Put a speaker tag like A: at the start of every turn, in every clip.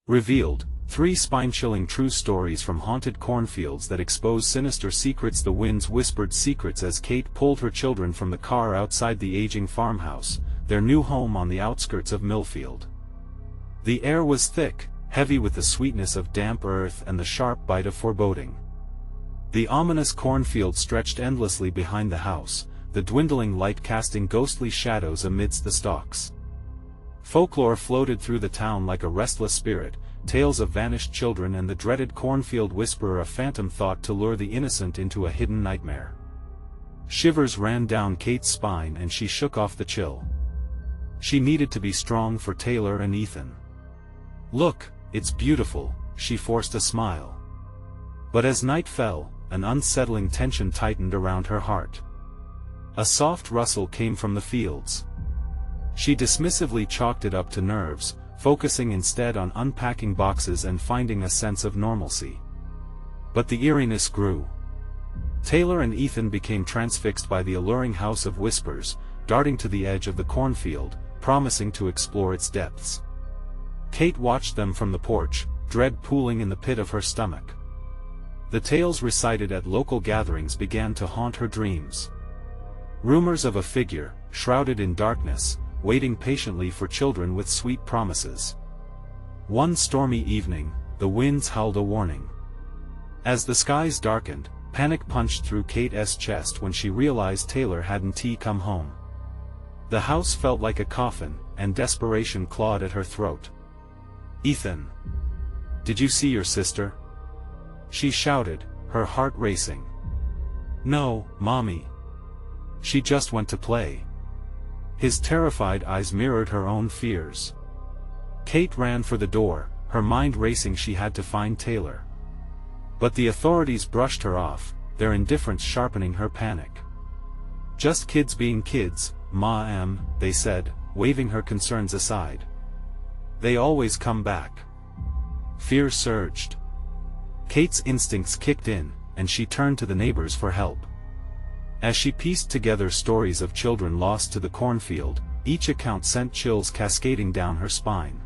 A: Revealed, 3 spine-chilling true stories from haunted cornfields that expose sinister secrets. The winds whispered secrets as Kate pulled her children from the car outside the aging farmhouse, their new home on the outskirts of Millfield. The air was thick, heavy with the sweetness of damp earth and the sharp bite of foreboding. The ominous cornfield stretched endlessly behind the house, the dwindling light casting ghostly shadows amidst the stalks. Folklore floated through the town like a restless spirit, tales of vanished children and the dreaded Cornfield Whisperer, a phantom thought to lure the innocent into a hidden nightmare. Shivers ran down Kate's spine and she shook off the chill. She needed to be strong for Taylor and Ethan. "Look, it's beautiful," she forced a smile. But as night fell, an unsettling tension tightened around her heart. A soft rustle came from the fields. She dismissively chalked it up to nerves, focusing instead on unpacking boxes and finding a sense of normalcy. But the eeriness grew. Taylor and Ethan became transfixed by the alluring house of whispers, darting to the edge of the cornfield, promising to explore its depths. Kate watched them from the porch, dread pooling in the pit of her stomach. The tales recited at local gatherings began to haunt her dreams. Rumors of a figure, shrouded in darkness, waiting patiently for children with sweet promises. One stormy evening, the winds howled a warning. As the skies darkened, panic punched through Kate's chest when she realized Taylor hadn't come home. The house felt like a coffin, and desperation clawed at her throat. "Ethan! Did you see your sister?" she shouted, her heart racing. "No, Mommy. She just went to play." His terrified eyes mirrored her own fears. Kate ran for the door, her mind racing. She had to find Taylor. But the authorities brushed her off, their indifference sharpening her panic. "Just kids being kids, Ma," they said, waving her concerns aside. "They always come back." Fear surged. Kate's instincts kicked in, and she turned to the neighbors for help. As she pieced together stories of children lost to the cornfield, each account sent chills cascading down her spine.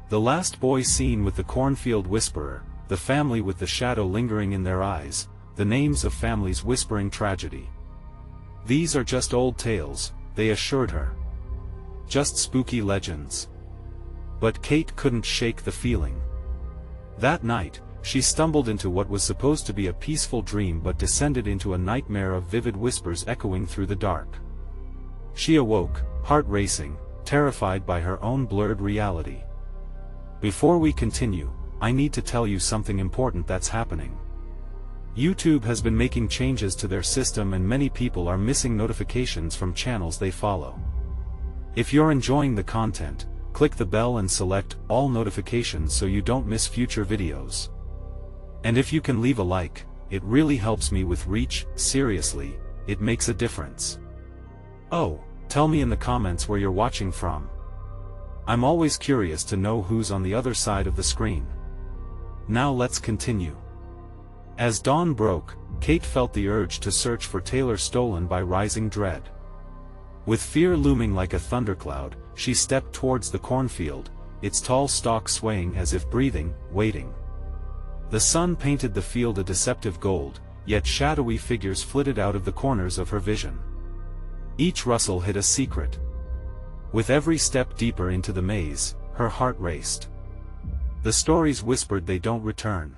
A: The last boy seen with the Cornfield Whisperer, the family with the shadow lingering in their eyes, the names of families whispering tragedy. "These are just old tales," they assured her. "Just spooky legends." But Kate couldn't shake the feeling. That night, she stumbled into what was supposed to be a peaceful dream but descended into a nightmare of vivid whispers echoing through the dark. She awoke, heart racing, terrified by her own blurred reality. Before we continue, I need to tell you something important that's happening. YouTube has been making changes to their system and many people are missing notifications from channels they follow. If you're enjoying the content, click the bell and select all notifications so you don't miss future videos. And if you can leave a like, it really helps me with reach. Seriously, it makes a difference. Oh, tell me in the comments where you're watching from. I'm always curious to know who's on the other side of the screen. Now let's continue. As dawn broke, Kate felt the urge to search for Taylor, stolen by rising dread. With fear looming like a thundercloud, she stepped towards the cornfield, its tall stalk swaying as if breathing, waiting. The sun painted the field a deceptive gold, yet shadowy figures flitted out of the corners of her vision. Each rustle hid a secret. With every step deeper into the maze, her heart raced. The stories whispered they don't return.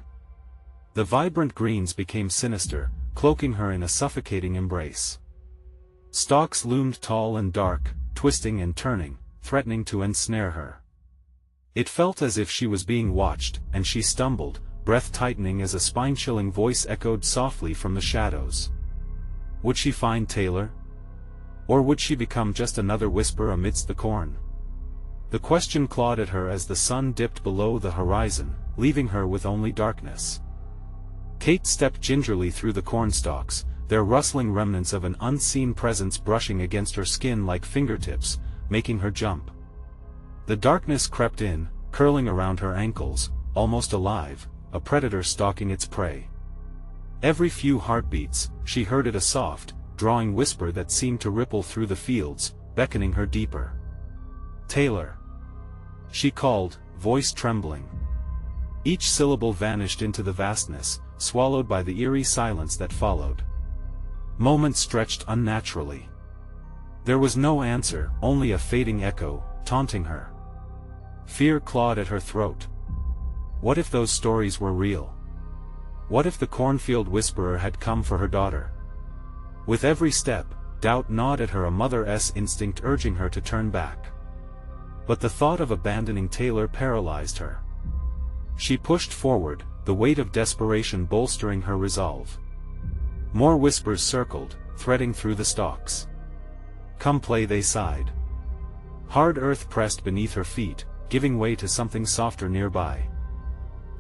A: The vibrant greens became sinister, cloaking her in a suffocating embrace. Stalks loomed tall and dark, twisting and turning, threatening to ensnare her. It felt as if she was being watched, and she stumbled, breath tightening as a spine-chilling voice echoed softly from the shadows. Would she find Taylor? Or would she become just another whisper amidst the corn? The question clawed at her as the sun dipped below the horizon, leaving her with only darkness. Kate stepped gingerly through the cornstalks, their rustling remnants of an unseen presence brushing against her skin like fingertips, making her jump. The darkness crept in, curling around her ankles, almost alive, a predator stalking its prey. Every few heartbeats, she heard it, a soft, drawing whisper that seemed to ripple through the fields, beckoning her deeper. "Taylor!" she called, voice trembling. Each syllable vanished into the vastness, swallowed by the eerie silence that followed. Moments stretched unnaturally. There was no answer, only a fading echo, taunting her. Fear clawed at her throat. What if those stories were real? What if the Cornfield Whisperer had come for her daughter? With every step, doubt gnawed at her, a mother's instinct urging her to turn back. But the thought of abandoning Taylor paralyzed her. She pushed forward, the weight of desperation bolstering her resolve. More whispers circled, threading through the stalks. "Come play," they sighed. Hard earth pressed beneath her feet, giving way to something softer nearby.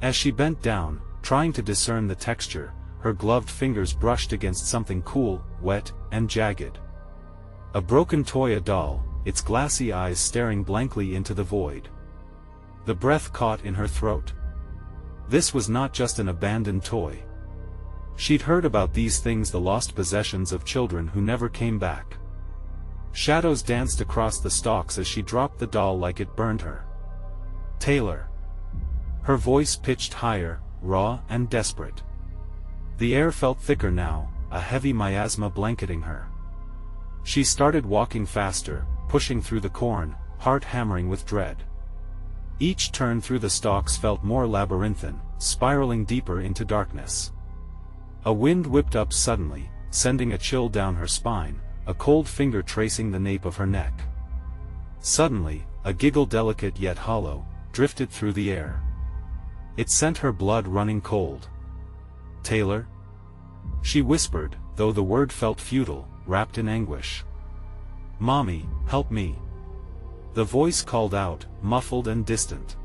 A: As she bent down, trying to discern the texture, her gloved fingers brushed against something cool, wet, and jagged. A broken toy, a doll, its glassy eyes staring blankly into the void. The breath caught in her throat. This was not just an abandoned toy. She'd heard about these things, the lost possessions of children who never came back. Shadows danced across the stalks as she dropped the doll like it burned her. "Taylor." Her voice pitched higher, raw and desperate. The air felt thicker now, a heavy miasma blanketing her. She started walking faster, pushing through the corn, heart hammering with dread. Each turn through the stalks felt more labyrinthine, spiraling deeper into darkness. A wind whipped up suddenly, sending a chill down her spine, a cold finger tracing the nape of her neck. Suddenly, a giggle, delicate yet hollow, drifted through the air. It sent her blood running cold. "Taylor?" she whispered, though the word felt futile, wrapped in anguish. "Mommy, help me." The voice called out, muffled and distant.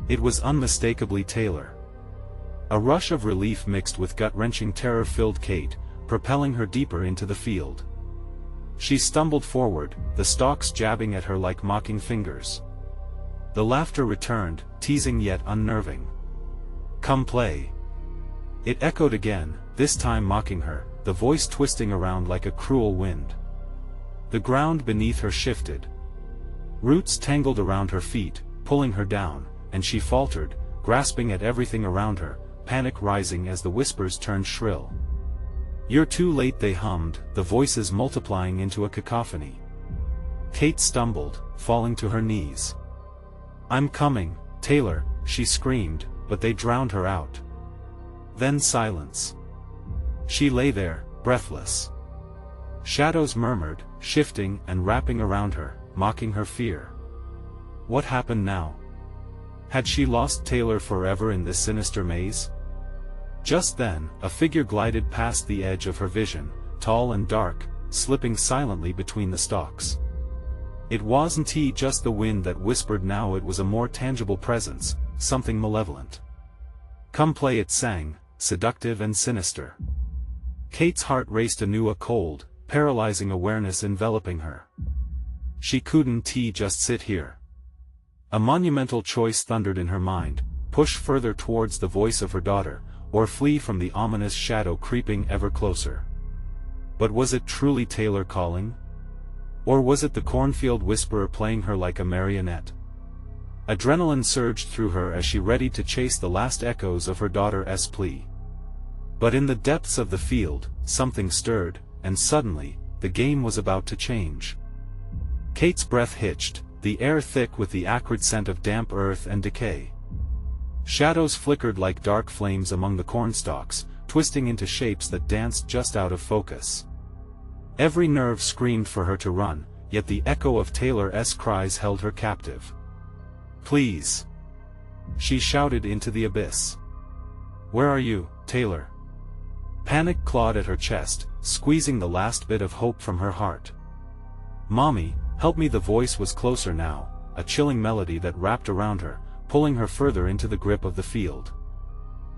A: It was unmistakably Taylor. A rush of relief mixed with gut-wrenching terror filled Kate, propelling her deeper into the field. She stumbled forward, the stalks jabbing at her like mocking fingers. The laughter returned, teasing yet unnerving. "Come play." It echoed again, this time mocking her, the voice twisting around like a cruel wind. The ground beneath her shifted. Roots tangled around her feet, pulling her down, and she faltered, grasping at everything around her, panic rising as the whispers turned shrill. "You're too late," they hummed, the voices multiplying into a cacophony. Kate stumbled, falling to her knees. "I'm coming, Taylor," she screamed, but they drowned her out. Then silence. She lay there, breathless. Shadows murmured, shifting and wrapping around her, mocking her fear. What happened now? Had she lost Taylor forever in this sinister maze? Just then, a figure glided past the edge of her vision, tall and dark, slipping silently between the stalks. It wasn't just the wind that whispered now, it was a more tangible presence, something malevolent. "Come play," it sang, seductive and sinister. Kate's heart raced anew, a cold, paralyzing awareness enveloping her. She couldn't just sit here. A monumental choice thundered in her mind: push further towards the voice of her daughter, or flee from the ominous shadow creeping ever closer. But was it truly Taylor calling? Or was it the Cornfield Whisperer playing her like a marionette? Adrenaline surged through her as she readied to chase the last echoes of her daughter's plea. But in the depths of the field, something stirred, and suddenly, the game was about to change. Kate's breath hitched, the air thick with the acrid scent of damp earth and decay. Shadows flickered like dark flames among the cornstalks, twisting into shapes that danced just out of focus. Every nerve screamed for her to run, yet the echo of Taylor's cries held her captive. "Please!" she shouted into the abyss. "Where are you, Taylor?" Panic clawed at her chest, squeezing the last bit of hope from her heart. "Mommy, help me!" The voice was closer now, a chilling melody that wrapped around her, pulling her further into the grip of the field.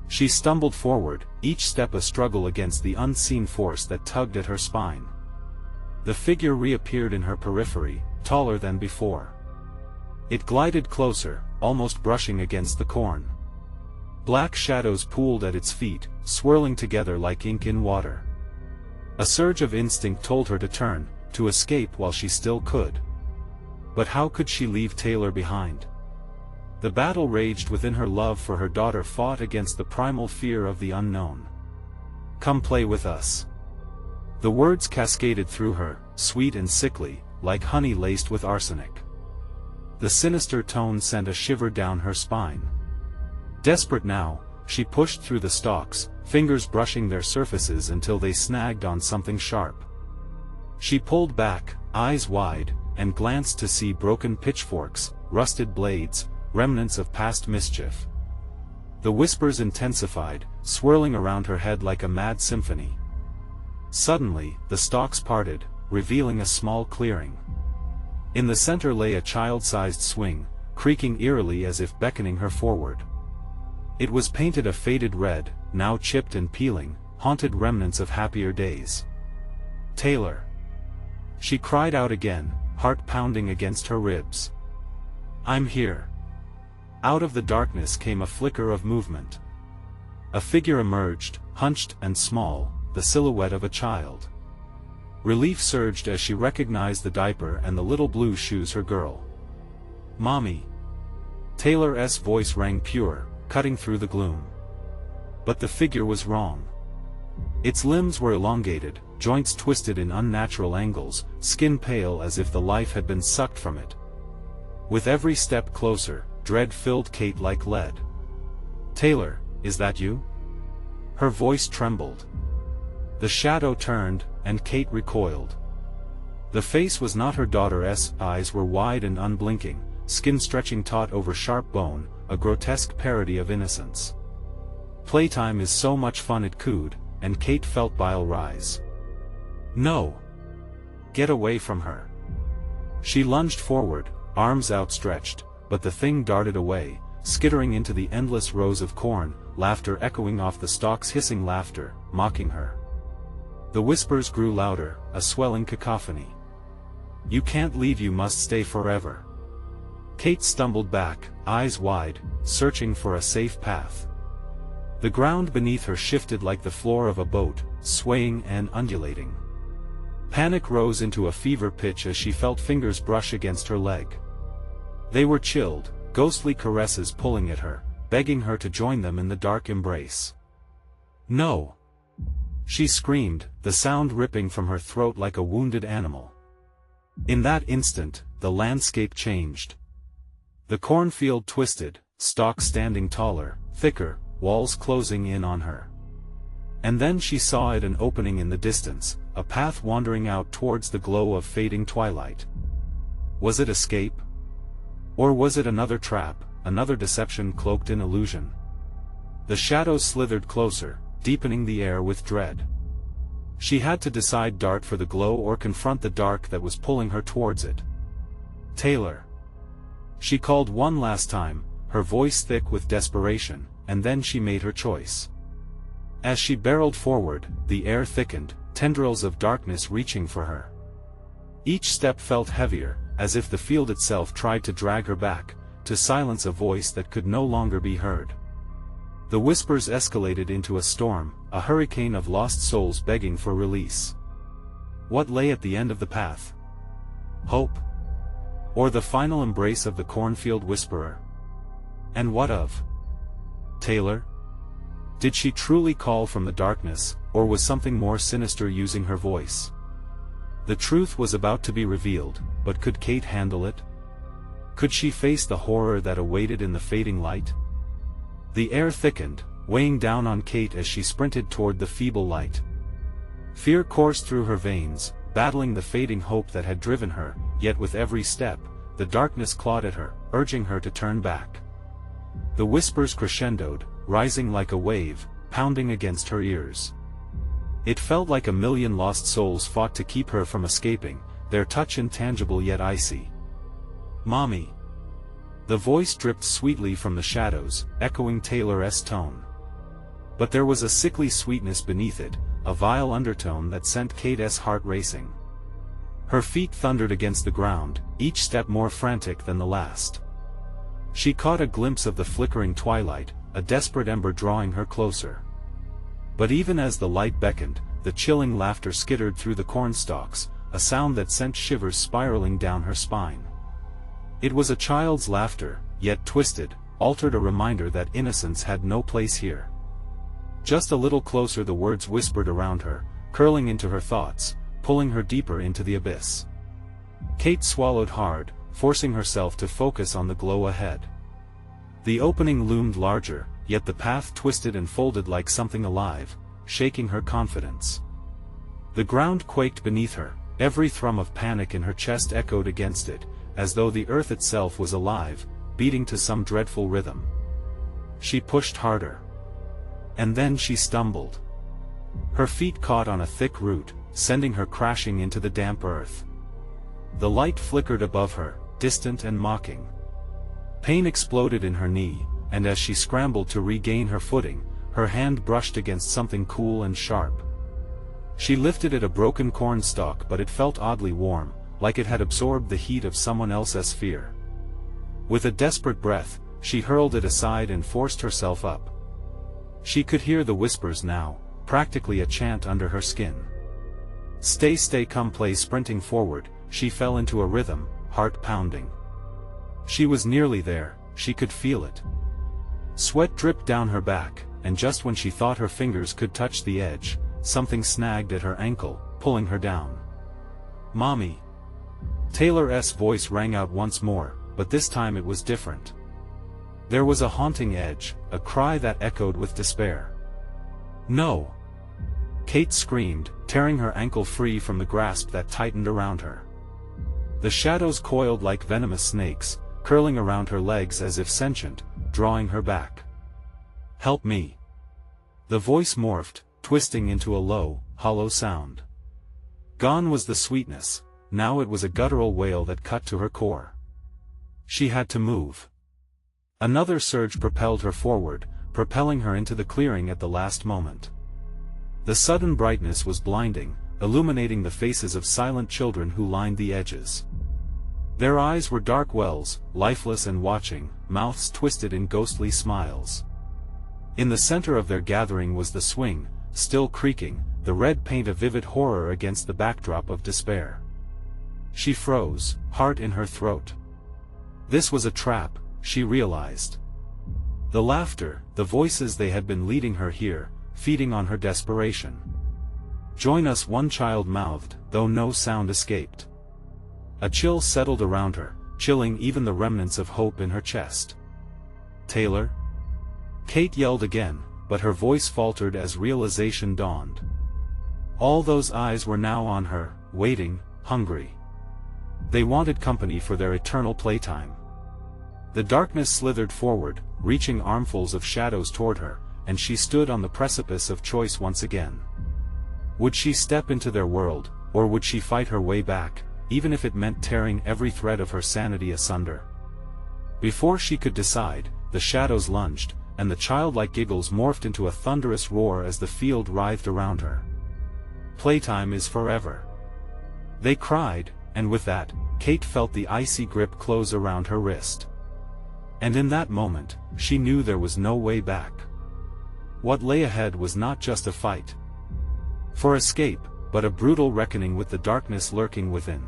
A: She stumbled forward, each step a struggle against the unseen force that tugged at her spine. The figure reappeared in her periphery, taller than before. It glided closer, almost brushing against the corn. Black shadows pooled at its feet, swirling together like ink in water. A surge of instinct told her to turn, to escape while she still could. But how could she leave Taylor behind? The battle raged within her. Love for her daughter fought against the primal fear of the unknown. "Come play with us." The words cascaded through her, sweet and sickly, like honey laced with arsenic. The sinister tone sent a shiver down her spine. Desperate now, she pushed through the stalks, fingers brushing their surfaces until they snagged on something sharp. She pulled back, eyes wide, and glanced to see broken pitchforks, rusted blades, remnants of past mischief. The whispers intensified, swirling around her head like a mad symphony. Suddenly, the stalks parted, revealing a small clearing. In the center lay a child-sized swing, creaking eerily as if beckoning her forward. It was painted a faded red, now chipped and peeling, haunted remnants of happier days. "Taylor!" She cried out again, heart pounding against her ribs. "I'm here." Out of the darkness came a flicker of movement. A figure emerged, hunched and small, the silhouette of a child. Relief surged as she recognized the diaper and the little blue shoes her girl. "Mommy!" Taylor's voice rang pure, cutting through the gloom. But the figure was wrong. Its limbs were elongated, joints twisted in unnatural angles, skin pale as if the life had been sucked from it. With every step closer, dread filled Kate like lead. "Taylor, is that you?" Her voice trembled. The shadow turned, and Kate recoiled. The face was not her daughter's. Eyes were wide and unblinking, skin stretching taut over sharp bone, a grotesque parody of innocence. Playtime is so much fun, it cooed, and Kate felt bile rise. "No! Get away from her!" She lunged forward, arms outstretched, but the thing darted away, skittering into the endless rows of corn, laughter echoing off the stalks, hissing laughter, mocking her. The whispers grew louder, a swelling cacophony. "You can't leave, you must stay forever." Kate stumbled back, eyes wide, searching for a safe path. The ground beneath her shifted like the floor of a boat, swaying and undulating. Panic rose into a fever pitch as she felt fingers brush against her leg. They were chilled, ghostly caresses pulling at her, begging her to join them in the dark embrace. "No!" She screamed, the sound ripping from her throat like a wounded animal. In that instant, the landscape changed. The cornfield twisted, stalks standing taller, thicker, walls closing in on her. And then she saw it, an opening in the distance, a path wandering out towards the glow of fading twilight. Was it escape? Or was it another trap, another deception cloaked in illusion? The shadows slithered closer, deepening the air with dread. She had to decide: dart for the glow or confront the dark that was pulling her towards it. "Taylor!" She called one last time, her voice thick with desperation, and then she made her choice. As she barreled forward, the air thickened, tendrils of darkness reaching for her. Each step felt heavier, as if the field itself tried to drag her back, to silence a voice that could no longer be heard. The whispers escalated into a storm, a hurricane of lost souls begging for release. What lay at the end of the path? Hope? Or the final embrace of the Cornfield Whisperer? And what of Taylor? Did she truly call from the darkness, or was something more sinister using her voice? The truth was about to be revealed, but could Kate handle it? Could she face the horror that awaited in the fading light? The air thickened, weighing down on Kate as she sprinted toward the feeble light. Fear coursed through her veins, battling the fading hope that had driven her, yet with every step, the darkness clawed at her, urging her to turn back. The whispers crescendoed, rising like a wave, pounding against her ears. It felt like a million lost souls fought to keep her from escaping, their touch intangible yet icy. "Mommy!" The voice dripped sweetly from the shadows, echoing Taylor's tone. But there was a sickly sweetness beneath it, a vile undertone that sent Kate's heart racing. Her feet thundered against the ground, each step more frantic than the last. She caught a glimpse of the flickering twilight, a desperate ember drawing her closer. But even as the light beckoned, the chilling laughter skittered through the cornstalks, a sound that sent shivers spiraling down her spine. It was a child's laughter, yet twisted, altered, a reminder that innocence had no place here. Just a little closer, the words whispered around her, curling into her thoughts, pulling her deeper into the abyss. Kate swallowed hard, forcing herself to focus on the glow ahead. The opening loomed larger, yet the path twisted and folded like something alive, shaking her confidence. The ground quaked beneath her, every thrum of panic in her chest echoed against it, as though the earth itself was alive, beating to some dreadful rhythm. She pushed harder. And then she stumbled. Her feet caught on a thick root, sending her crashing into the damp earth. The light flickered above her, distant and mocking. Pain exploded in her knee, and as she scrambled to regain her footing, her hand brushed against something cool and sharp. She lifted at a broken corn stalk, but it felt oddly warm, like it had absorbed the heat of someone else's fear. With a desperate breath, she hurled it aside and forced herself up. She could hear the whispers now, practically a chant under her skin. Stay, stay, come play. Sprinting forward, she fell into a rhythm, heart pounding. She was nearly there, she could feel it. Sweat dripped down her back, and just when she thought her fingers could touch the edge, something snagged at her ankle, pulling her down. "Mommy!" Taylor's voice rang out once more, but this time it was different. There was a haunting edge, a cry that echoed with despair. "No!" Kate screamed, tearing her ankle free from the grasp that tightened around her. The shadows coiled like venomous snakes, curling around her legs as if sentient, drawing her back. "Help me!" The voice morphed, twisting into a low, hollow sound. Gone was the sweetness, now it was a guttural wail that cut to her core. She had to move. Another surge propelled her forward, propelling her into the clearing at the last moment. The sudden brightness was blinding, illuminating the faces of silent children who lined the edges. Their eyes were dark wells, lifeless and watching, mouths twisted in ghostly smiles. In the center of their gathering was the swing, still creaking, the red paint a vivid horror against the backdrop of despair. She froze, heart in her throat. This was a trap, she realized. The laughter, the voices, they had been leading her here, feeding on her desperation. "Join us," one child mouthed, though no sound escaped. A chill settled around her, chilling even the remnants of hope in her chest. "Taylor?" Kate yelled again, but her voice faltered as realization dawned. All those eyes were now on her, waiting, hungry. They wanted company for their eternal playtime. The darkness slithered forward, reaching armfuls of shadows toward her, and she stood on the precipice of choice once again. Would she step into their world, or would she fight her way back, even if it meant tearing every thread of her sanity asunder? Before she could decide, the shadows lunged, and the childlike giggles morphed into a thunderous roar as the field writhed around her. "Playtime is forever!" they cried, and with that, Kate felt the icy grip close around her wrist. And in that moment, she knew there was no way back. What lay ahead was not just a fight for escape, but a brutal reckoning with the darkness lurking within.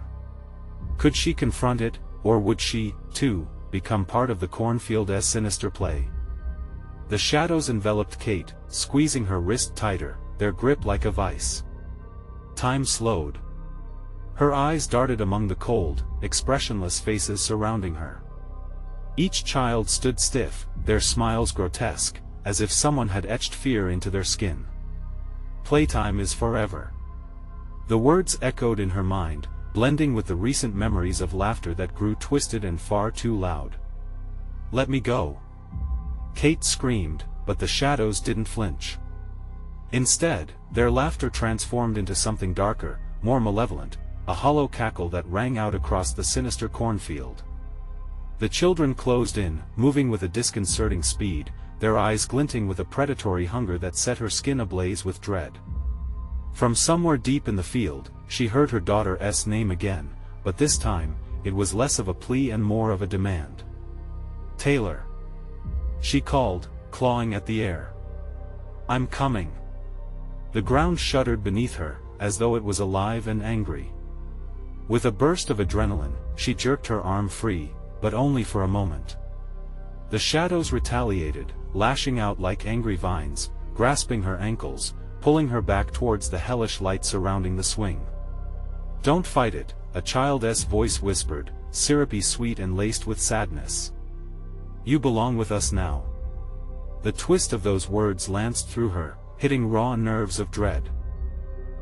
A: Could she confront it, or would she, too, become part of the Cornfield's sinister play? The shadows enveloped Kate, squeezing her wrist tighter, their grip like a vice. Time slowed. Her eyes darted among the cold, expressionless faces surrounding her. Each child stood stiff, their smiles grotesque, as if someone had etched fear into their skin. "Playtime is forever." The words echoed in her mind, blending with the recent memories of laughter that grew twisted and far too loud. "Let me go!" Kate screamed, but the shadows didn't flinch. Instead, their laughter transformed into something darker, more malevolent, a hollow cackle that rang out across the sinister cornfield. The children closed in, moving with a disconcerting speed, their eyes glinting with a predatory hunger that set her skin ablaze with dread. From somewhere deep in the field, she heard her daughter's name again, but this time, it was less of a plea and more of a demand. "Taylor!" she called, clawing at the air. "I'm coming!" The ground shuddered beneath her, as though it was alive and angry. With a burst of adrenaline, she jerked her arm free, but only for a moment. The shadows retaliated, lashing out like angry vines, grasping her ankles, pulling her back towards the hellish light surrounding the swing. "Don't fight it," a child's voice whispered, syrupy sweet and laced with sadness. "You belong with us now." The twist of those words lanced through her, hitting raw nerves of dread.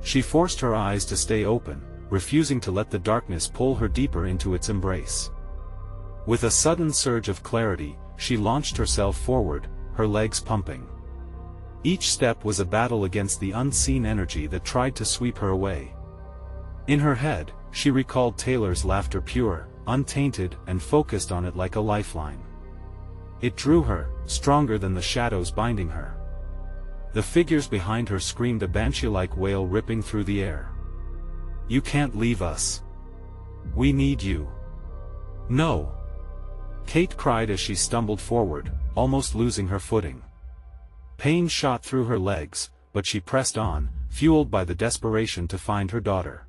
A: She forced her eyes to stay open, refusing to let the darkness pull her deeper into its embrace. With a sudden surge of clarity, she launched herself forward, her legs pumping. Each step was a battle against the unseen energy that tried to sweep her away. In her head, she recalled Taylor's laughter, pure, untainted, and focused on it like a lifeline. It drew her, stronger than the shadows binding her. The figures behind her screamed a banshee-like wail ripping through the air. "You can't leave us. We need you." "No!" Kate cried as she stumbled forward, almost losing her footing. Pain shot through her legs, but she pressed on, fueled by the desperation to find her daughter.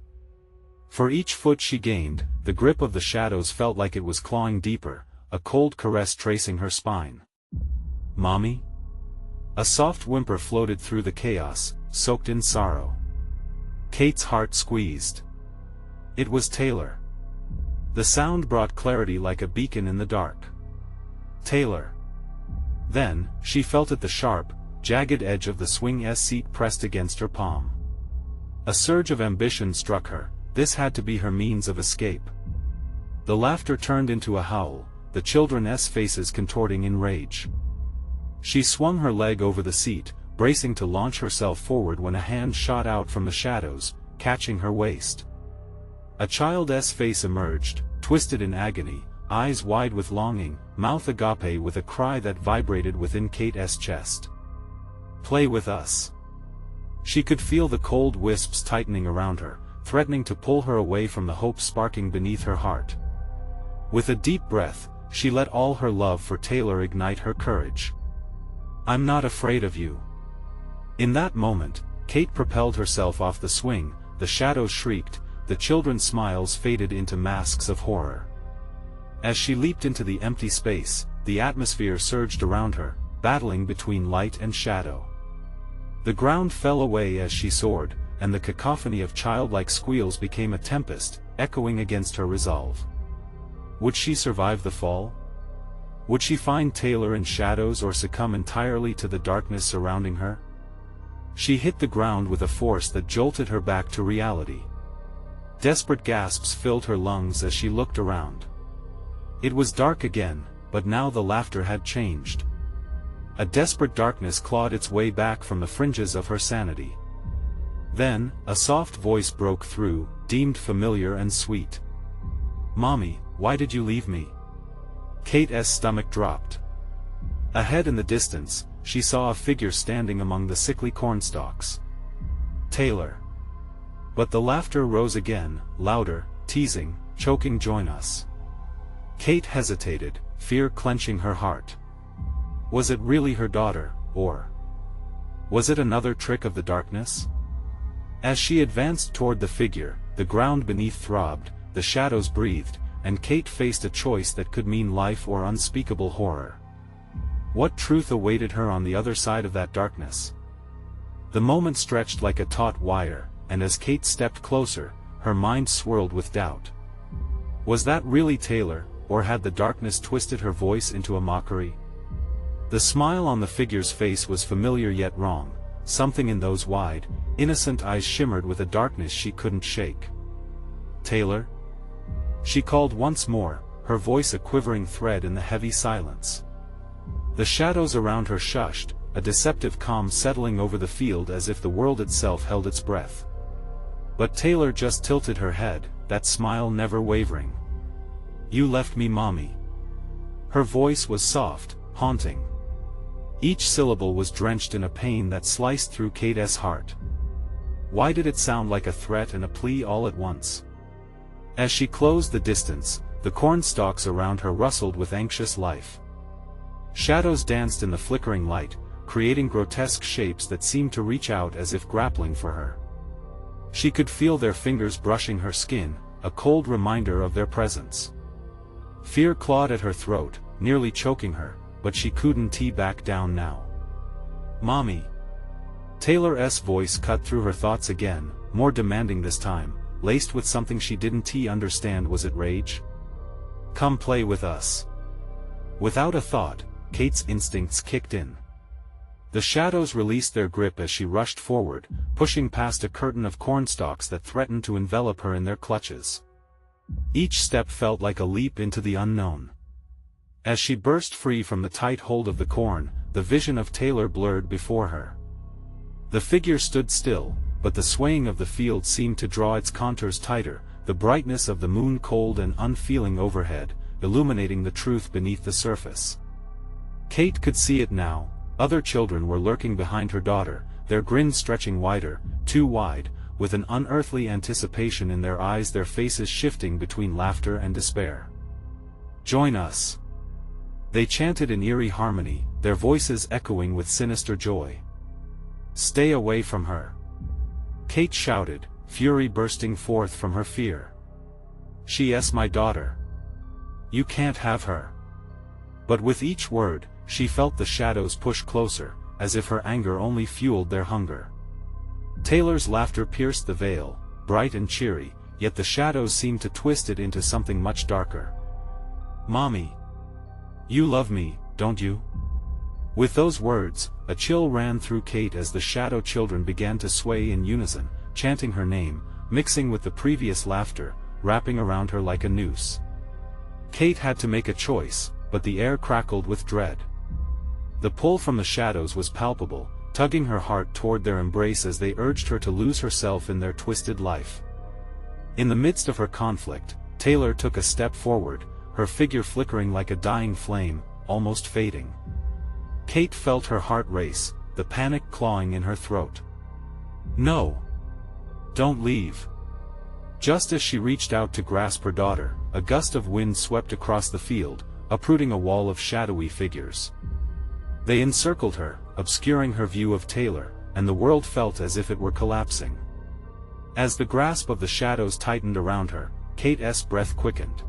A: For each foot she gained, the grip of the shadows felt like it was clawing deeper, a cold caress tracing her spine. "Mommy?" A soft whimper floated through the chaos, soaked in sorrow. Kate's heart squeezed. It was Taylor. The sound brought clarity like a beacon in the dark. "Taylor." Then, she felt at the sharp, jagged edge of the swing's seat pressed against her palm. A surge of ambition struck her. This had to be her means of escape. The laughter turned into a howl, the children's faces contorting in rage. She swung her leg over the seat, bracing to launch herself forward when a hand shot out from the shadows, catching her waist. A child's face emerged, twisted in agony, eyes wide with longing, mouth agape with a cry that vibrated within Kate's chest. "Play with us." She could feel the cold wisps tightening around her, threatening to pull her away from the hope sparking beneath her heart. With a deep breath, she let all her love for Taylor ignite her courage. "I'm not afraid of you." In that moment, Kate propelled herself off the swing, the shadows shrieked, the children's smiles faded into masks of horror. As she leaped into the empty space, the atmosphere surged around her, battling between light and shadow. The ground fell away as she soared, and the cacophony of childlike squeals became a tempest, echoing against her resolve. Would she survive the fall? Would she find Taylor in shadows or succumb entirely to the darkness surrounding her? She hit the ground with a force that jolted her back to reality. Desperate gasps filled her lungs as she looked around. It was dark again, but now the laughter had changed. A desperate darkness clawed its way back from the fringes of her sanity. Then, a soft voice broke through, deemed familiar and sweet. "Mommy, why did you leave me?" Kate's stomach dropped. Ahead in the distance, she saw a figure standing among the sickly cornstalks. Taylor. But the laughter rose again, louder, teasing, choking. "Join us." Kate hesitated, fear clenching her heart. Was it really her daughter, or was it another trick of the darkness? As she advanced toward the figure, the ground beneath throbbed, the shadows breathed, and Kate faced a choice that could mean life or unspeakable horror. What truth awaited her on the other side of that darkness? The moment stretched like a taut wire, and as Kate stepped closer, her mind swirled with doubt. Was that really Taylor, or had the darkness twisted her voice into a mockery? The smile on the figure's face was familiar yet wrong. Something in those wide, innocent eyes shimmered with a darkness she couldn't shake. "Taylor?" She called once more, her voice a quivering thread in the heavy silence. The shadows around her shushed, a deceptive calm settling over the field as if the world itself held its breath. But Taylor just tilted her head, that smile never wavering. "You left me, Mommy." Her voice was soft, haunting. Each syllable was drenched in a pain that sliced through Kate's heart. Why did it sound like a threat and a plea all at once? As she closed the distance, the cornstalks around her rustled with anxious life. Shadows danced in the flickering light, creating grotesque shapes that seemed to reach out as if grappling for her. She could feel their fingers brushing her skin, a cold reminder of their presence. Fear clawed at her throat, nearly choking her, but she couldn't back down now. "Mommy." Taylor's voice cut through her thoughts again, more demanding this time, laced with something she didn't understand. Was it rage? "Come play with us." Without a thought, Kate's instincts kicked in. The shadows released their grip as she rushed forward, pushing past a curtain of cornstalks that threatened to envelop her in their clutches. Each step felt like a leap into the unknown. As she burst free from the tight hold of the corn, the vision of Taylor blurred before her. The figure stood still, but the swaying of the field seemed to draw its contours tighter, the brightness of the moon cold and unfeeling overhead, illuminating the truth beneath the surface. Kate could see it now. Other children were lurking behind her daughter, their grins stretching wider, too wide, with an unearthly anticipation in their eyes, their faces shifting between laughter and despair. "Join us!" they chanted in eerie harmony, their voices echoing with sinister joy. "Stay away from her!" Kate shouted, fury bursting forth from her fear. "She's my daughter. You can't have her." But with each word, she felt the shadows push closer, as if her anger only fueled their hunger. Taylor's laughter pierced the veil, bright and cheery, yet the shadows seemed to twist it into something much darker. "Mommy. You love me, don't you?" With those words, a chill ran through Kate as the shadow children began to sway in unison, chanting her name, mixing with the previous laughter, wrapping around her like a noose. Kate had to make a choice, but the air crackled with dread. The pull from the shadows was palpable, tugging her heart toward their embrace as they urged her to lose herself in their twisted life. In the midst of her conflict, Taylor took a step forward, her figure flickering like a dying flame, almost fading. Kate felt her heart race, the panic clawing in her throat. "No! Don't leave!" Just as she reached out to grasp her daughter, a gust of wind swept across the field, uprooting a wall of shadowy figures. They encircled her, obscuring her view of Taylor, and the world felt as if it were collapsing. As the grasp of the shadows tightened around her, Kate's breath quickened.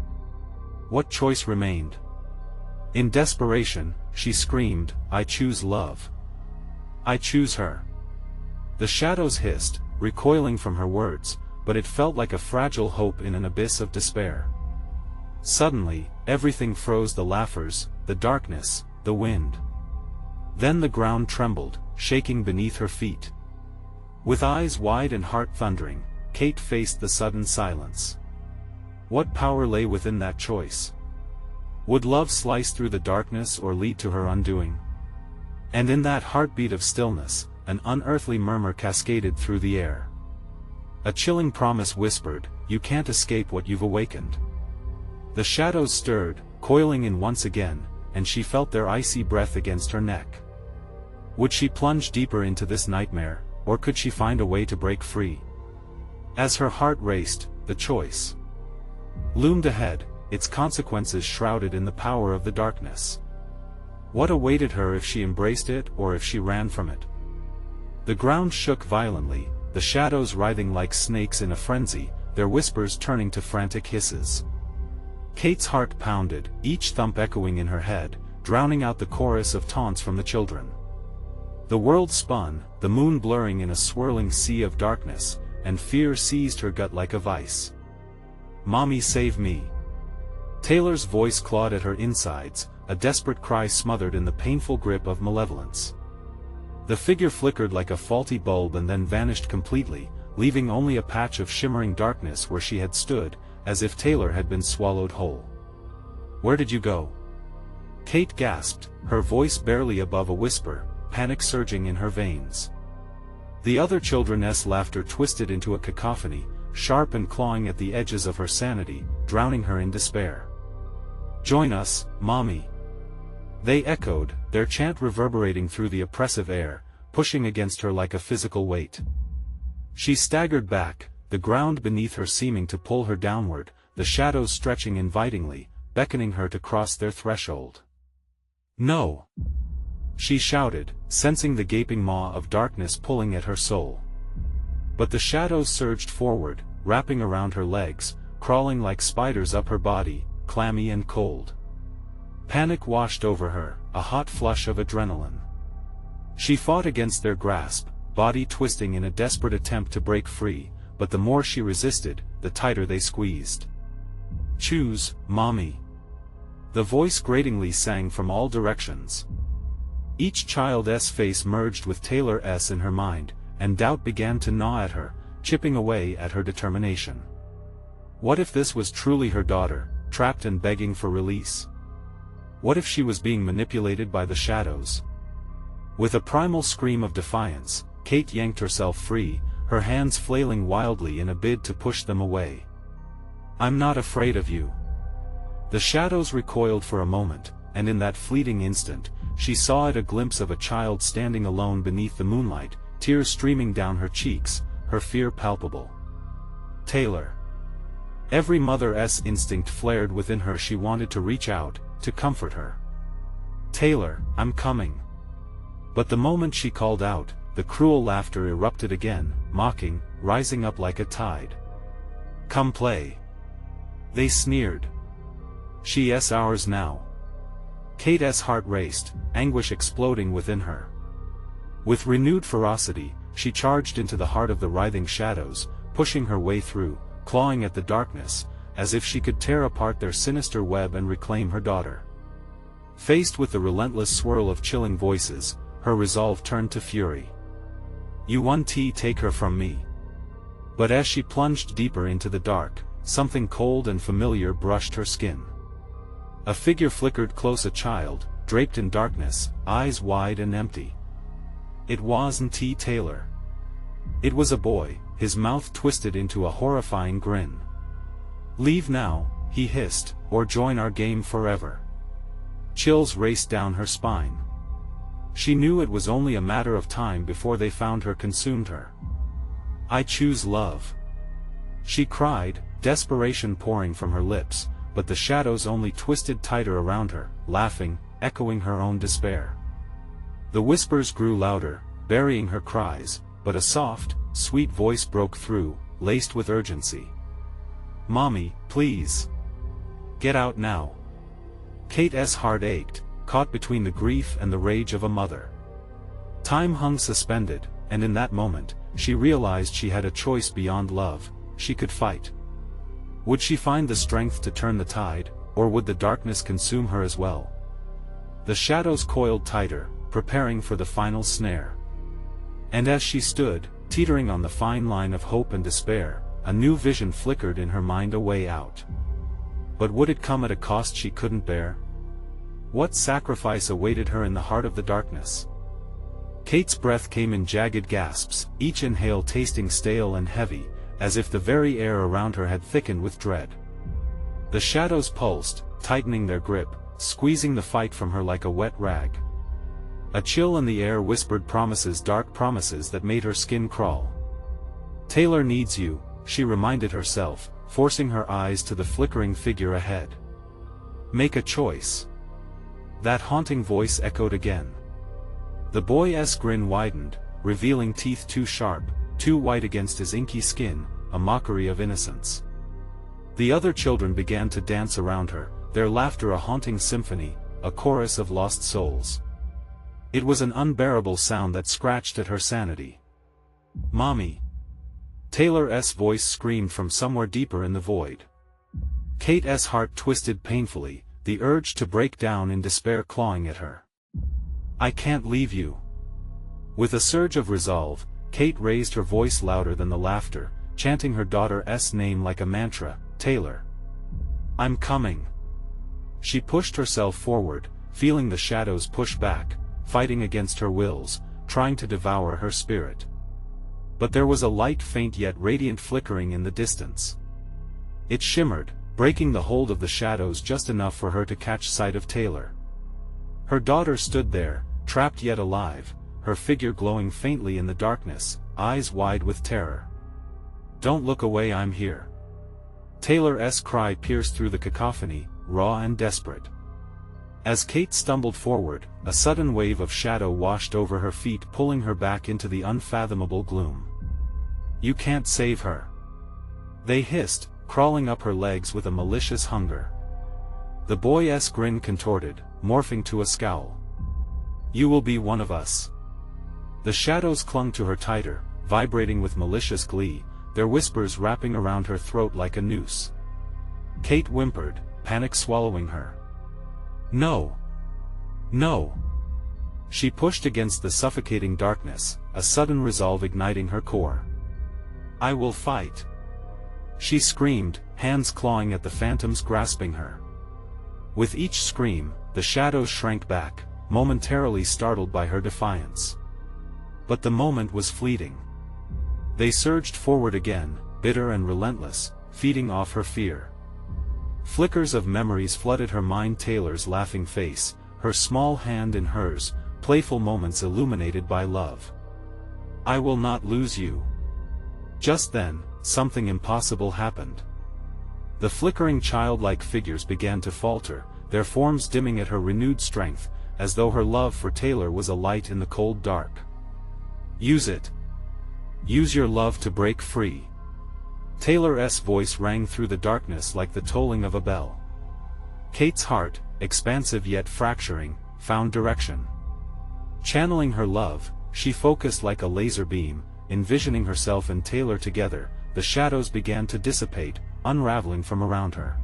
A: What choice remained? In desperation, she screamed, "I choose love. I choose her." The shadows hissed, recoiling from her words, but it felt like a fragile hope in an abyss of despair. Suddenly, everything froze: the laughers, the darkness, the wind. Then the ground trembled, shaking beneath her feet. With eyes wide and heart thundering, Kate faced the sudden silence. What power lay within that choice? Would love slice through the darkness or lead to her undoing? And in that heartbeat of stillness, an unearthly murmur cascaded through the air. A chilling promise whispered, "You can't escape what you've awakened." The shadows stirred, coiling in once again, and she felt their icy breath against her neck. Would she plunge deeper into this nightmare, or could she find a way to break free? As her heart raced, the choice loomed ahead, its consequences shrouded in the power of the darkness. What awaited her if she embraced it or if she ran from it? The ground shook violently, the shadows writhing like snakes in a frenzy, their whispers turning to frantic hisses. Kate's heart pounded, each thump echoing in her head, drowning out the chorus of taunts from the children. The world spun, the moon blurring in a swirling sea of darkness, and fear seized her gut like a vice. "Mommy, save me!" Taylor's voice clawed at her insides, a desperate cry smothered in the painful grip of malevolence. The figure flickered like a faulty bulb and then vanished completely, leaving only a patch of shimmering darkness where she had stood, as if Taylor had been swallowed whole. "Where did you go?" Kate gasped, her voice barely above a whisper, panic surging in her veins. The other children's laughter twisted into a cacophony, sharp and clawing at the edges of her sanity, drowning her in despair. "Join us, Mommy!" they echoed, their chant reverberating through the oppressive air, pushing against her like a physical weight. She staggered back, the ground beneath her seeming to pull her downward, the shadows stretching invitingly, beckoning her to cross their threshold. "No!" she shouted, sensing the gaping maw of darkness pulling at her soul. But the shadows surged forward, wrapping around her legs, crawling like spiders up her body, clammy and cold. Panic washed over her, a hot flush of adrenaline. She fought against their grasp, body twisting in a desperate attempt to break free, but the more she resisted, the tighter they squeezed. "Choose, Mommy." The voice gratingly sang from all directions. Each child's face merged with Taylor's in her mind, and doubt began to gnaw at her, chipping away at her determination. What if this was truly her daughter, trapped and begging for release? What if she was being manipulated by the shadows? With a primal scream of defiance, Kate yanked herself free, her hands flailing wildly in a bid to push them away. "I'm not afraid of you." The shadows recoiled for a moment, and in that fleeting instant, she saw a glimpse of a child standing alone beneath the moonlight, tears streaming down her cheeks, her fear palpable. Taylor. Every mother's instinct flared within her. She wanted to reach out, to comfort her. "Taylor, I'm coming." But the moment she called out, the cruel laughter erupted again, mocking, rising up like a tide. "Come play," they sneered. "She's ours now." Kate's heart raced, anguish exploding within her. With renewed ferocity, she charged into the heart of the writhing shadows, pushing her way through, clawing at the darkness, as if she could tear apart their sinister web and reclaim her daughter. Faced with the relentless swirl of chilling voices, her resolve turned to fury. "You won't take her from me." But as she plunged deeper into the dark, something cold and familiar brushed her skin. A figure flickered close, a child, draped in darkness, eyes wide and empty. It wasn't Taylor. It was a boy, his mouth twisted into a horrifying grin. "Leave now," he hissed, "or join our game forever." Chills raced down her spine. She knew it was only a matter of time before they found her, consumed her. "I choose love," she cried, desperation pouring from her lips, but the shadows only twisted tighter around her, laughing, echoing her own despair. The whispers grew louder, burying her cries, but a soft, sweet voice broke through, laced with urgency. "Mommy, please. Get out now." Kate's heart ached, caught between the grief and the rage of a mother. Time hung suspended, and in that moment, she realized she had a choice beyond love. She could fight. Would she find the strength to turn the tide, or would the darkness consume her as well? The shadows coiled tighter, preparing for the final snare. And as she stood, teetering on the fine line of hope and despair, a new vision flickered in her mind, a way out. But would it come at a cost she couldn't bear? What sacrifice awaited her in the heart of the darkness? Kate's breath came in jagged gasps, each inhale tasting stale and heavy, as if the very air around her had thickened with dread. The shadows pulsed, tightening their grip, squeezing the fight from her like a wet rag. A chill in the air whispered promises, dark promises that made her skin crawl. "Taylor needs you," she reminded herself, forcing her eyes to the flickering figure ahead. "Make a choice." That haunting voice echoed again. The boy's grin widened, revealing teeth too sharp, too white against his inky skin, a mockery of innocence. The other children began to dance around her, their laughter a haunting symphony, a chorus of lost souls. It was an unbearable sound that scratched at her sanity. "Mommy!" Taylor's voice screamed from somewhere deeper in the void. Kate's heart twisted painfully, the urge to break down in despair clawing at her. "I can't leave you." With a surge of resolve, Kate raised her voice louder than the laughter, chanting her daughter's name like a mantra, "Taylor. I'm coming." She pushed herself forward, feeling the shadows push back, fighting against her wills, trying to devour her spirit. But there was a light, faint yet radiant flickering in the distance. It shimmered, breaking the hold of the shadows just enough for her to catch sight of Taylor. Her daughter stood there, trapped yet alive, her figure glowing faintly in the darkness, eyes wide with terror. "Don't look away, I'm here." Taylor's cry pierced through the cacophony, raw and desperate. As Kate stumbled forward, a sudden wave of shadow washed over her feet, pulling her back into the unfathomable gloom. "You can't save her," they hissed, crawling up her legs with a malicious hunger. The boy's grin contorted, morphing to a scowl. "You will be one of us." The shadows clung to her tighter, vibrating with malicious glee, their whispers wrapping around her throat like a noose. Kate whimpered, panic swallowing her. "No! No!" She pushed against the suffocating darkness, a sudden resolve igniting her core. "I will fight!" She screamed, hands clawing at the phantoms grasping her. With each scream, the shadows shrank back, momentarily startled by her defiance. But the moment was fleeting. They surged forward again, bitter and relentless, feeding off her fear. Flickers of memories flooded her mind, Taylor's laughing face, her small hand in hers, playful moments illuminated by love. "I will not lose you." Just then, something impossible happened. The flickering childlike figures began to falter, their forms dimming at her renewed strength, as though her love for Taylor was a light in the cold dark. "Use it. Use your love to break free." Taylor's voice rang through the darkness like the tolling of a bell. Kate's heart, expansive yet fracturing, found direction. Channeling her love, she focused like a laser beam, envisioning herself and Taylor together. The shadows began to dissipate, unraveling from around her.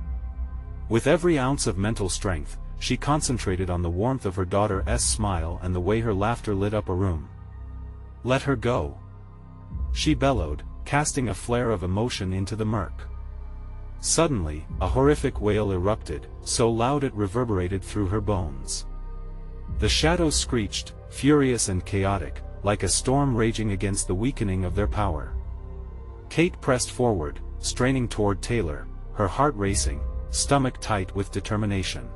A: With every ounce of mental strength, she concentrated on the warmth of her daughter's smile and the way her laughter lit up a room. "Let her go!" she bellowed, casting a flare of emotion into the murk. Suddenly, a horrific wail erupted, so loud it reverberated through her bones. The shadows screeched, furious and chaotic, like a storm raging against the weakening of their power. Kate pressed forward, straining toward Taylor, her heart racing, stomach tight with determination.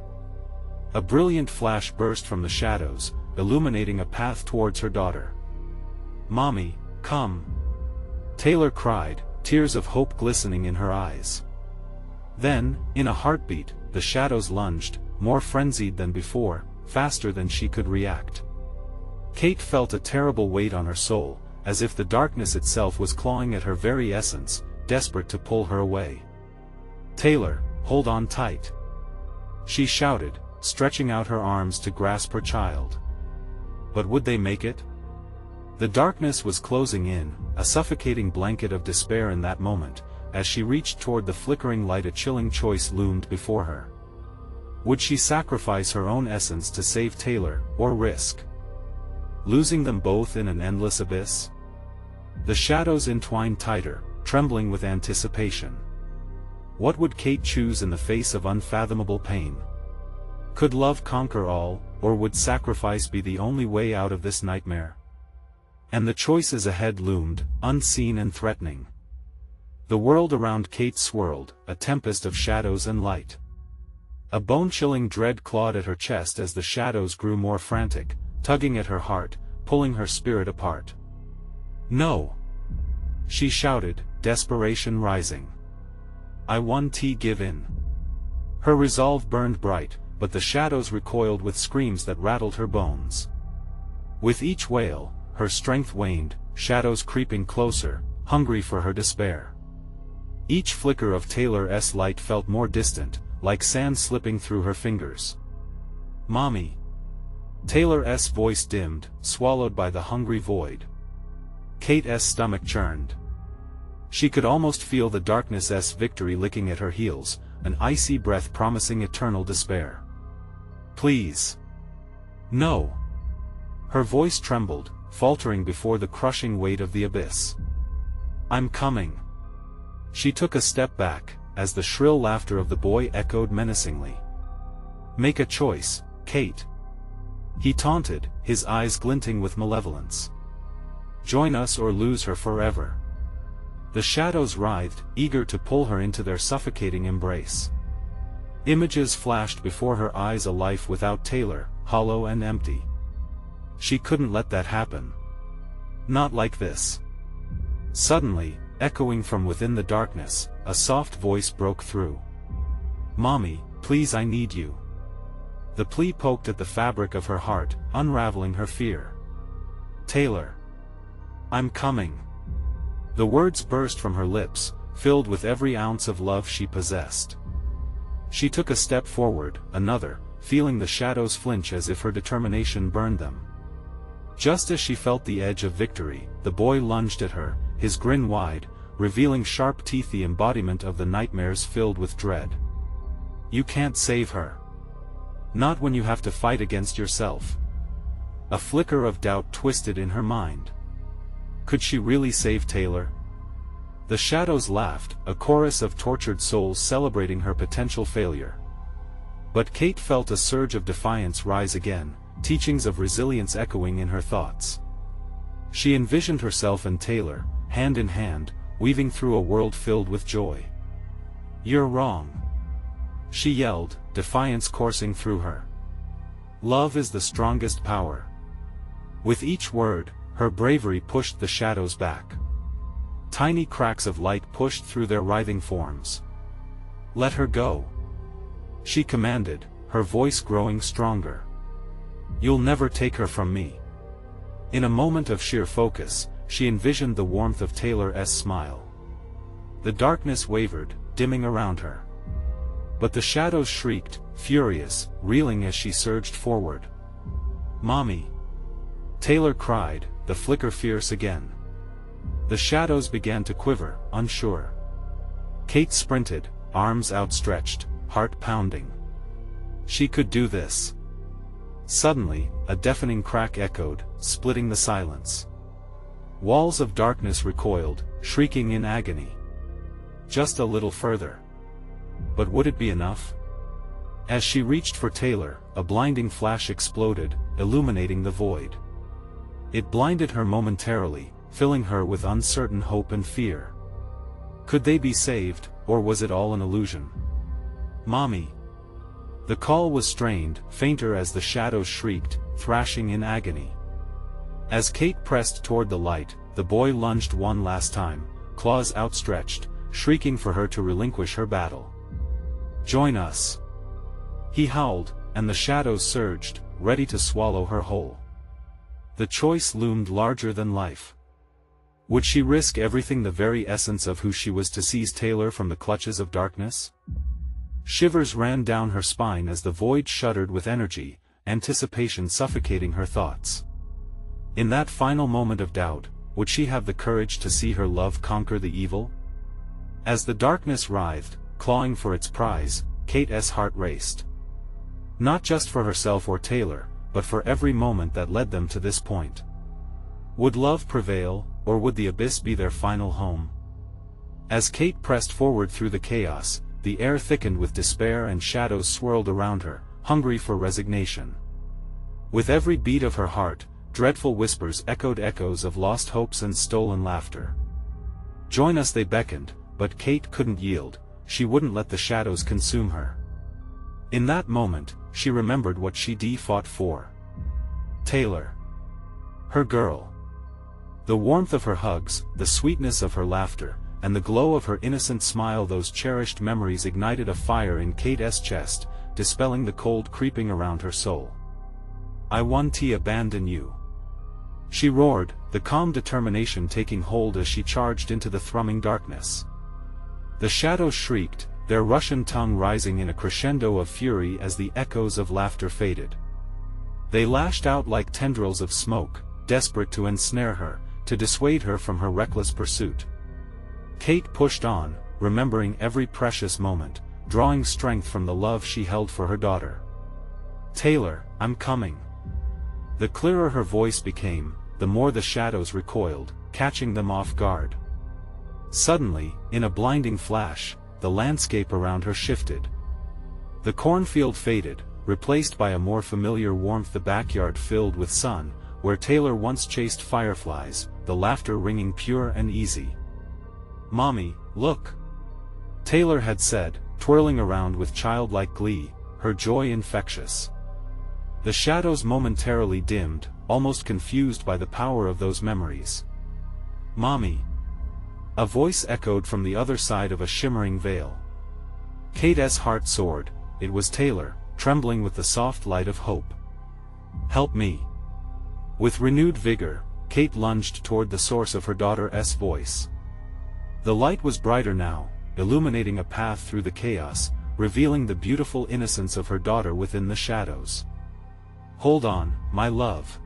A: A brilliant flash burst from the shadows, illuminating a path towards her daughter. "Mommy, come!" Taylor cried, tears of hope glistening in her eyes. Then, in a heartbeat, the shadows lunged, more frenzied than before, faster than she could react. Kate felt a terrible weight on her soul, as if the darkness itself was clawing at her very essence, desperate to pull her away. "Taylor, hold on tight!" she shouted, stretching out her arms to grasp her child. But would they make it? The darkness was closing in, a suffocating blanket of despair in that moment. As she reached toward the flickering light, a chilling choice loomed before her. Would she sacrifice her own essence to save Taylor, or risk losing them both in an endless abyss? The shadows entwined tighter, trembling with anticipation. What would Kate choose in the face of unfathomable pain? Could love conquer all, or would sacrifice be the only way out of this nightmare? And the choices ahead loomed, unseen and threatening. The world around Kate swirled, a tempest of shadows and light. A bone-chilling dread clawed at her chest as the shadows grew more frantic, tugging at her heart, pulling her spirit apart. "No!" she shouted, desperation rising. "I won't give in." Her resolve burned bright, but the shadows recoiled with screams that rattled her bones. With each wail, her strength waned, shadows creeping closer, hungry for her despair. Each flicker of Taylor's light felt more distant, like sand slipping through her fingers. "Mommy!" Taylor's voice dimmed, swallowed by the hungry void. Kate's stomach churned. She could almost feel the darkness's victory licking at her heels, an icy breath promising eternal despair. "Please! No!" Her voice trembled, faltering before the crushing weight of the abyss. "I'm coming." She took a step back, as the shrill laughter of the boy echoed menacingly. "Make a choice, Kate," he taunted, his eyes glinting with malevolence. "Join us or lose her forever." The shadows writhed, eager to pull her into their suffocating embrace. Images flashed before her eyes, a life without Taylor, hollow and empty. She couldn't let that happen. Not like this. Suddenly, echoing from within the darkness, a soft voice broke through. "Mommy, please, I need you." The plea poked at the fabric of her heart, unraveling her fear. "Taylor! I'm coming." The words burst from her lips, filled with every ounce of love she possessed. She took a step forward, another, feeling the shadows flinch as if her determination burned them. Just as she felt the edge of victory, the boy lunged at her, his grin wide, revealing sharp teeth, the embodiment of the nightmares filled with dread. You can't save her. Not when you have to fight against yourself. A flicker of doubt twisted in her mind. Could she really save Taylor? The shadows laughed, a chorus of tortured souls celebrating her potential failure. But Kate felt a surge of defiance rise again, teachings of resilience echoing in her thoughts. She envisioned herself and Taylor, hand in hand, weaving through a world filled with joy. You're wrong. She yelled, defiance coursing through her. Love is the strongest power. With each word, her bravery pushed the shadows back. Tiny cracks of light pushed through their writhing forms. Let her go, she commanded, her voice growing stronger. You'll never take her from me. In a moment of sheer focus, she envisioned the warmth of Taylor's smile. The darkness wavered, dimming around her. But the shadows shrieked, furious, reeling as she surged forward. Mommy! Taylor cried, the flicker fierce again. The shadows began to quiver, unsure. Kate sprinted, arms outstretched, heart pounding. She could do this. Suddenly, a deafening crack echoed, splitting the silence. Walls of darkness recoiled, shrieking in agony. Just a little further. But would it be enough? As she reached for Taylor, a blinding flash exploded, illuminating the void. It blinded her momentarily, filling her with uncertain hope and fear. Could they be saved, or was it all an illusion? Mommy! The call was strained, fainter as the shadows shrieked, thrashing in agony. As Kate pressed toward the light, the boy lunged one last time, claws outstretched, shrieking for her to relinquish her battle. Join us! He howled, and the shadows surged, ready to swallow her whole. The choice loomed larger than life. Would she risk everything, the very essence of who she was, to seize Taylor from the clutches of darkness? Shivers ran down her spine as the void shuddered with energy, anticipation suffocating her thoughts. In that final moment of doubt, would she have the courage to see her love conquer the evil? As the darkness writhed, clawing for its prize, Kate's heart raced. Not just for herself or Taylor, but for every moment that led them to this point. Would love prevail, or would the abyss be their final home? As Kate pressed forward through the chaos, the air thickened with despair and shadows swirled around her, hungry for resignation. With every beat of her heart, dreadful whispers echoed, echoes of lost hopes and stolen laughter. Join us, they beckoned, but Kate couldn't yield. She wouldn't let the shadows consume her. In that moment, she remembered what she'd fought for. Taylor. Her girl. The warmth of her hugs, the sweetness of her laughter, and the glow of her innocent smile, those cherished memories ignited a fire in Kate's chest, dispelling the cold creeping around her soul. I won't abandon you. She roared, the calm determination taking hold as she charged into the thrumming darkness. The shadows shrieked, their Russian tongue rising in a crescendo of fury as the echoes of laughter faded. They lashed out like tendrils of smoke, desperate to ensnare her, to dissuade her from her reckless pursuit. Kate pushed on, remembering every precious moment, drawing strength from the love she held for her daughter. Taylor, I'm coming. The clearer her voice became, the more the shadows recoiled, catching them off guard. Suddenly, in a blinding flash, the landscape around her shifted. The cornfield faded, replaced by a more familiar warmth, the backyard filled with sun, where Taylor once chased fireflies, the laughter ringing pure and easy. Mommy, look! Taylor had said, twirling around with childlike glee, her joy infectious. The shadows momentarily dimmed, almost confused by the power of those memories. Mommy! A voice echoed from the other side of a shimmering veil. Kate's heart soared. It was Taylor, trembling with the soft light of hope. Help me! With renewed vigor, Kate lunged toward the source of her daughter's voice. The light was brighter now, illuminating a path through the chaos, revealing the beautiful innocence of her daughter within the shadows. "Hold on, my love.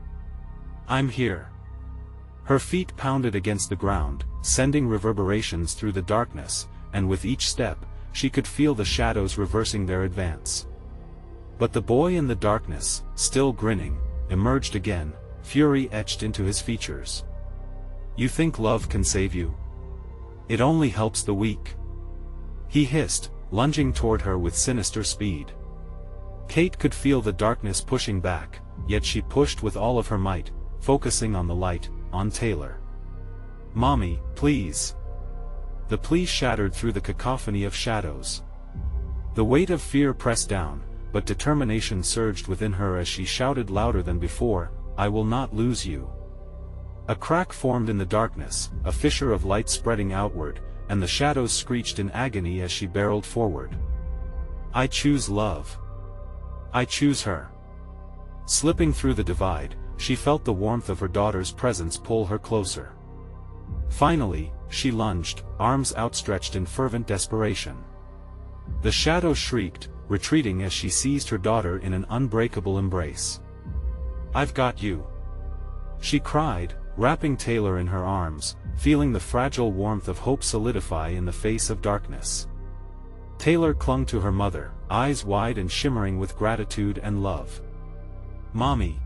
A: I'm here." Her feet pounded against the ground, sending reverberations through the darkness, and with each step, she could feel the shadows reversing their advance. But the boy in the darkness, still grinning, emerged again, fury etched into his features. "You think love can save you? It only helps the weak," he hissed, lunging toward her with sinister speed. Kate could feel the darkness pushing back, yet she pushed with all of her might, focusing on the light, on Taylor. "Mommy, please." The plea shattered through the cacophony of shadows. The weight of fear pressed down, but determination surged within her as she shouted louder than before, "I will not lose you." A crack formed in the darkness, a fissure of light spreading outward, and the shadows screeched in agony as she barreled forward. "I choose love. I choose her." Slipping through the divide, she felt the warmth of her daughter's presence pull her closer. Finally, she lunged, arms outstretched in fervent desperation. The shadow shrieked, retreating as she seized her daughter in an unbreakable embrace. "I've got you," she cried, wrapping Taylor in her arms, feeling the fragile warmth of hope solidify in the face of darkness. Taylor clung to her mother, eyes wide and shimmering with gratitude and love. "Mommy."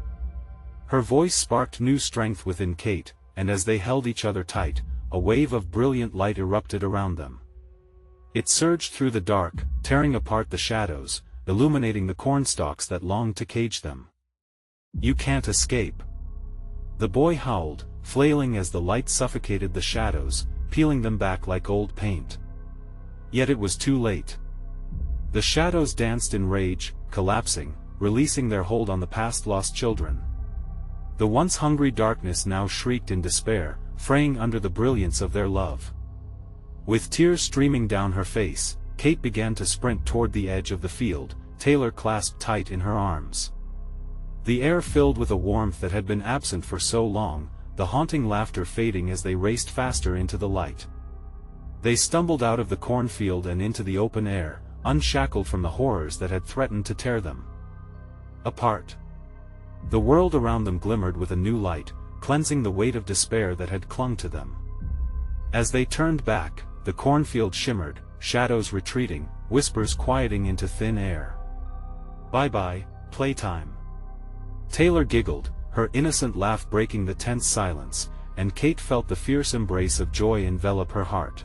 A: Her voice sparked new strength within Kate, and as they held each other tight, a wave of brilliant light erupted around them. It surged through the dark, tearing apart the shadows, illuminating the cornstalks that longed to cage them. "You can't escape." The boy howled, flailing as the light suffocated the shadows, peeling them back like old paint. Yet it was too late. The shadows danced in rage, collapsing, releasing their hold on the past-lost children. The once hungry darkness now shrieked in despair, fraying under the brilliance of their love. With tears streaming down her face, Kate began to sprint toward the edge of the field, Taylor clasped tight in her arms. The air filled with a warmth that had been absent for so long, the haunting laughter fading as they raced faster into the light. They stumbled out of the cornfield and into the open air, unshackled from the horrors that had threatened to tear them apart. The world around them glimmered with a new light, cleansing the weight of despair that had clung to them. As they turned back, the cornfield shimmered, shadows retreating, whispers quieting into thin air. "Bye-bye, playtime." Taylor giggled, her innocent laugh breaking the tense silence, and Kate felt the fierce embrace of joy envelop her heart.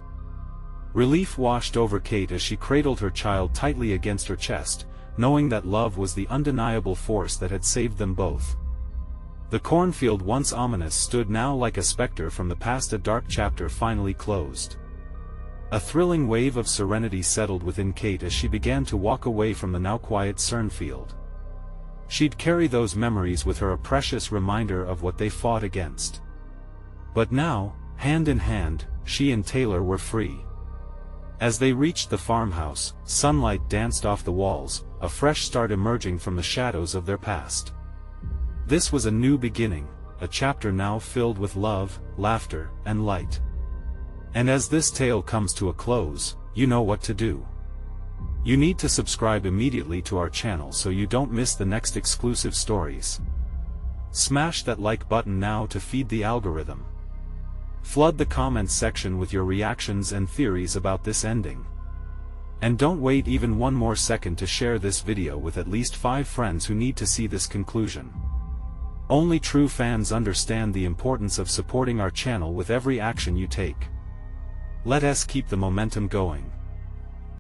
A: Relief washed over Kate as she cradled her child tightly against her chest, knowing that love was the undeniable force that had saved them both. The cornfield once ominous stood now like a specter from the past, a dark chapter finally closed. A thrilling wave of serenity settled within Kate as she began to walk away from the now quiet Cornfield. She'd carry those memories with her, a precious reminder of what they fought against. But now, hand in hand, she and Taylor were free. As they reached the farmhouse, sunlight danced off the walls, a fresh start emerging from the shadows of their past. This was a new beginning, a chapter now filled with love, laughter, and light. And as this tale comes to a close, you know what to do. You need to subscribe immediately to our channel so you don't miss the next exclusive stories. Smash that like button now to feed the algorithm. Flood the comments section with your reactions and theories about this ending. And don't wait even one more second to share this video with at least 5 friends who need to see this conclusion. Only true fans understand the importance of supporting our channel with every action you take. Let us keep the momentum going.